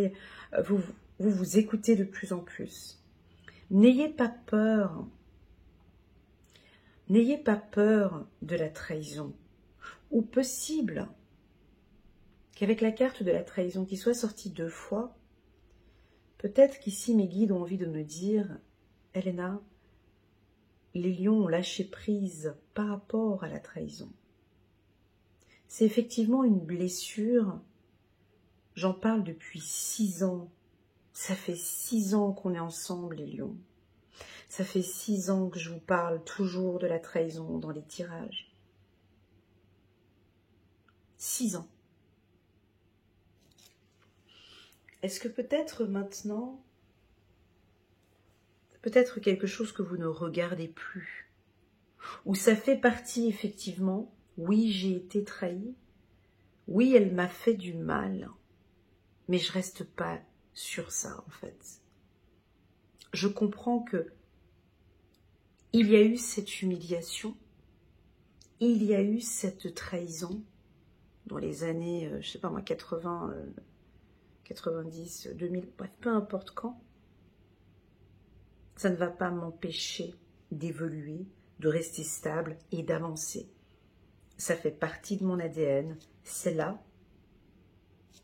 Vous écoutez de plus en plus. N'ayez pas peur. N'ayez pas peur de la trahison. Ou possible qu'avec la carte de la trahison qui soit sortie 2 fois, peut-être qu'ici mes guides ont envie de me dire, Elena, les lions ont lâché prise par rapport à la trahison. C'est effectivement une blessure. J'en parle depuis 6 ans. Ça fait 6 ans qu'on est ensemble, les lions. Ça fait 6 ans que je vous parle toujours de la trahison dans les tirages. 6 ans. Est-ce que peut-être maintenant, peut-être quelque chose que vous ne regardez plus, ou ça fait partie effectivement, oui j'ai été trahi, oui elle m'a fait du mal, mais je reste pas sur ça en fait. Je comprends que il y a eu cette humiliation, il y a eu cette trahison dans les années, je sais pas moi, 80, 90, 2000, bref, peu importe quand. Ça ne va pas m'empêcher d'évoluer, de rester stable et d'avancer. Ça fait partie de mon ADN, c'est là,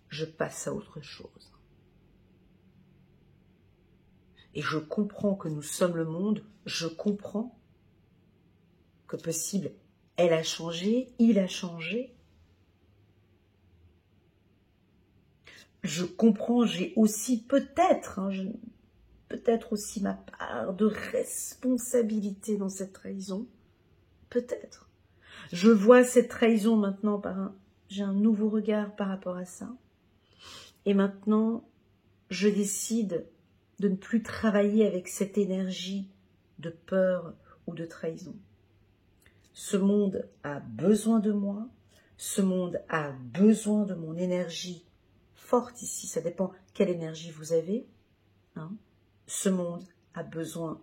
je passe à autre chose. Et je comprends que nous sommes le monde, je comprends que possible, elle a changé, il a changé. Je comprends, j'ai aussi peut-être, peut-être aussi ma part de responsabilité dans cette trahison. Peut-être. Je vois cette trahison maintenant j'ai un nouveau regard par rapport à ça. Et maintenant, je décide de ne plus travailler avec cette énergie de peur ou de trahison. Ce monde a besoin de moi. Ce monde a besoin de mon énergie forte ici. Ça dépend quelle énergie vous avez. Ce monde a besoin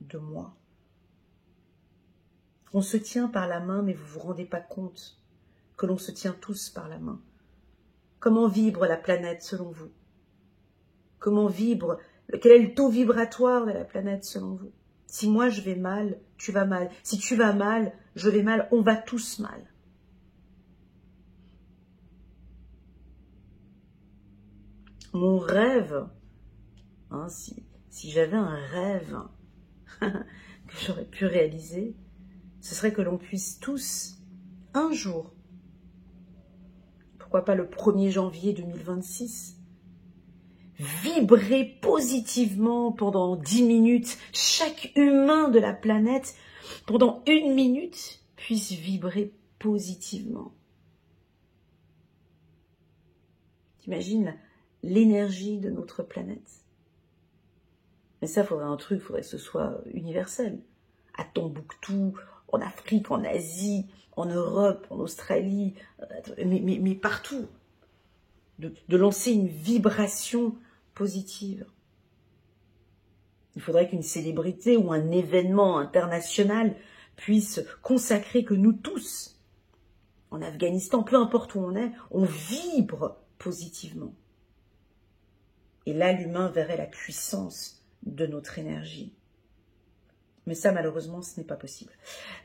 de moi. On se tient par la main, mais vous ne vous rendez pas compte que l'on se tient tous par la main. Comment vibre la planète selon vous? Quel est le taux vibratoire de la planète selon vous? Si moi je vais mal, tu vas mal. Si tu vas mal, je vais mal, on va tous mal. Mon rêve, si j'avais un rêve que j'aurais pu réaliser, ce serait que l'on puisse tous, un jour, pourquoi pas le 1er janvier 2026, vibrer positivement pendant 10 minutes. Chaque humain de la planète, pendant 1 minute, puisse vibrer positivement. T'imagines l'énergie de notre planète? Mais ça, il faudrait il faudrait que ce soit universel. À Tombouctou, en Afrique, en Asie, en Europe, en Australie, mais partout. De lancer une vibration positive. Il faudrait qu'une célébrité ou un événement international puisse consacrer que nous tous, en Afghanistan, peu importe où on vibre positivement. Et là, l'humain verrait la puissance de notre énergie. Mais ça, malheureusement, ce n'est pas possible.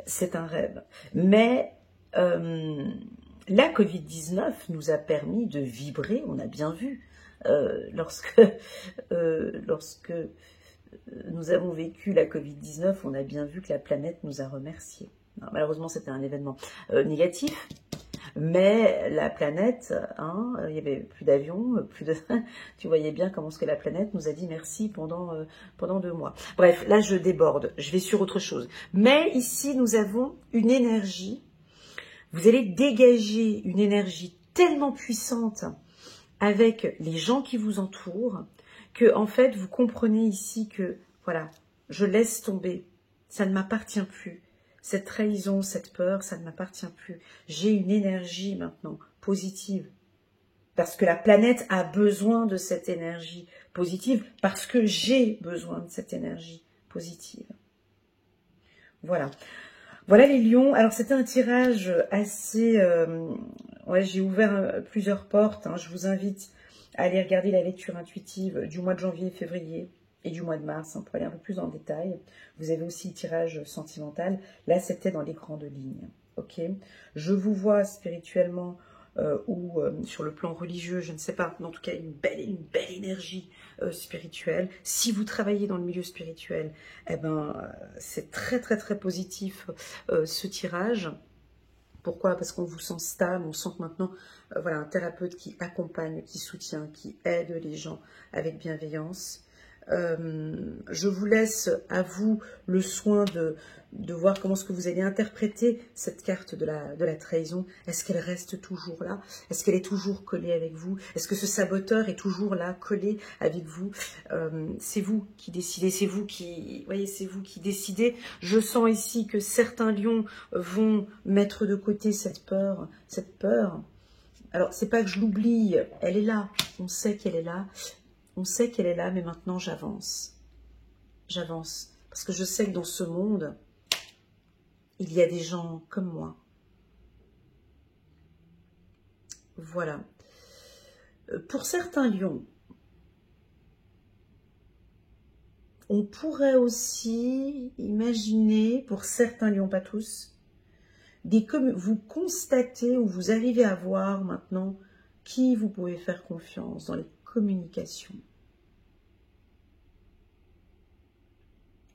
C'est un rêve. Mais la Covid-19 nous a permis de vibrer, on a bien vu, lorsque nous avons vécu la Covid-19, on a bien vu que la planète nous a remerciés. Alors, malheureusement, c'était un événement négatif, mais la planète, il n'y avait plus d'avions, tu voyais bien comment est-ce que la planète nous a dit merci pendant 2 mois. Bref, là je déborde, je vais sur autre chose. Mais ici, nous avons une énergie, vous allez dégager une énergie tellement puissante avec les gens qui vous entourent, que en fait, vous comprenez ici que, voilà, je laisse tomber, ça ne m'appartient plus. Cette trahison, cette peur, ça ne m'appartient plus. J'ai une énergie maintenant positive. Parce que la planète a besoin de cette énergie positive. Parce que j'ai besoin de cette énergie positive. Voilà. Voilà les lions. Alors c'était un tirage assez... j'ai ouvert plusieurs portes. Je vous invite à aller regarder la lecture intuitive du mois de janvier et février. Et du mois de mars, pour aller un peu plus dans le détail. Vous avez aussi le tirage sentimental. Là, c'était dans les grandes lignes. Ok. Je vous vois spirituellement ou sur le plan religieux, je ne sais pas. Mais en tout cas, une belle énergie spirituelle. Si vous travaillez dans le milieu spirituel, c'est très, très, très positif ce tirage. Pourquoi? Parce qu'on vous sent stable, on sent que maintenant, voilà, un thérapeute qui accompagne, qui soutient, qui aide les gens avec bienveillance. Je vous laisse à vous le soin de voir comment est-ce que vous allez interpréter cette carte de la trahison. Est-ce qu'elle reste toujours là? Est-ce qu'elle est toujours collée avec vous? Est-ce que ce saboteur est toujours là, collé avec vous? C'est vous qui décidez, c'est vous qui, voyez, c'est vous qui décidez. Je sens ici que certains lions vont mettre de côté cette peur, cette peur. Alors, c'est pas que je l'oublie, elle est là, on sait qu'elle est là. On sait qu'elle est là, mais maintenant j'avance. J'avance. Parce que je sais que dans ce monde, il y a des gens comme moi. Voilà. Pour certains lions, on pourrait aussi imaginer, pour certains lions, pas tous, vous constatez ou vous arrivez à voir maintenant qui vous pouvez faire confiance dans les communications.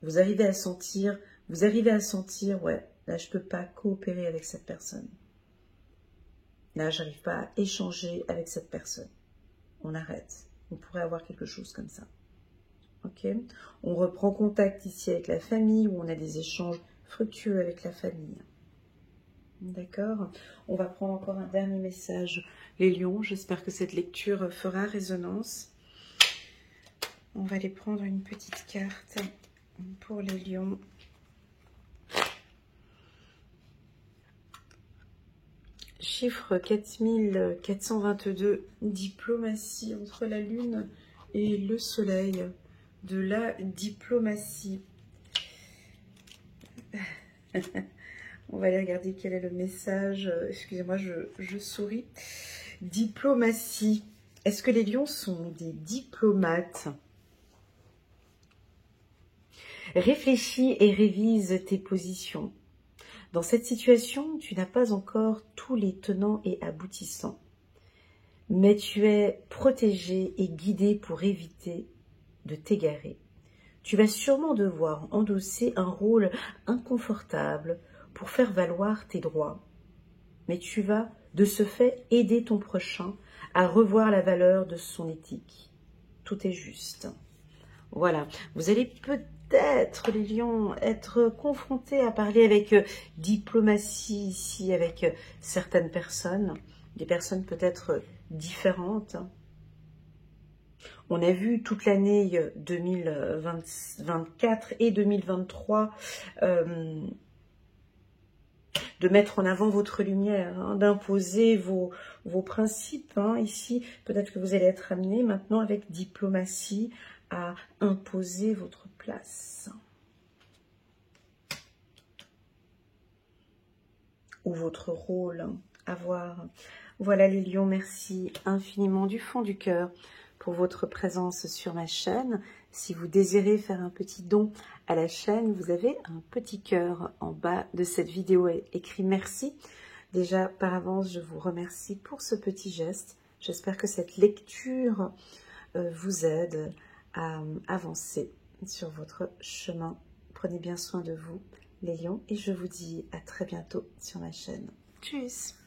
Vous arrivez à sentir, ouais, là je ne peux pas coopérer avec cette personne. Là, j'arrive pas à échanger avec cette personne. On arrête. On pourrait avoir quelque chose comme ça. Ok? On reprend contact ici avec la famille, où on a des échanges fructueux avec la famille. D'accord? On va prendre encore un dernier message. Les lions, j'espère que cette lecture fera résonance. On va aller prendre une petite carte pour les lions. Chiffre 4422, diplomatie entre la lune et le soleil. De la diplomatie. On va aller regarder quel est le message. Excusez-moi, je souris. Diplomatie. Est-ce que les lions sont des diplomates? Réfléchis et révise tes positions. Dans cette situation, tu n'as pas encore tous les tenants et aboutissants. Mais tu es protégé et guidé pour éviter de t'égarer. Tu vas sûrement devoir endosser un rôle inconfortable pour faire valoir tes droits. Mais tu vas, de ce fait, aider ton prochain à revoir la valeur de son éthique. Tout est juste. Voilà. Vous allez peut-être, les lions, être confrontés à parler avec diplomatie ici, avec certaines personnes, des personnes peut-être différentes. On a vu toute l'année 2024 et 2023 de mettre en avant votre lumière, hein, d'imposer vos principes. Hein. Ici, peut-être que vous allez être amené maintenant avec diplomatie à imposer votre place. Ou votre rôle à voir. Voilà les lions, merci infiniment du fond du cœur pour votre présence sur ma chaîne. Si vous désirez faire un petit don à la chaîne, vous avez un petit cœur en bas de cette vidéo écrit merci. Déjà, par avance, je vous remercie pour ce petit geste. J'espère que cette lecture vous aide à avancer sur votre chemin. Prenez bien soin de vous, les lions, et je vous dis à très bientôt sur ma chaîne. Tchuss!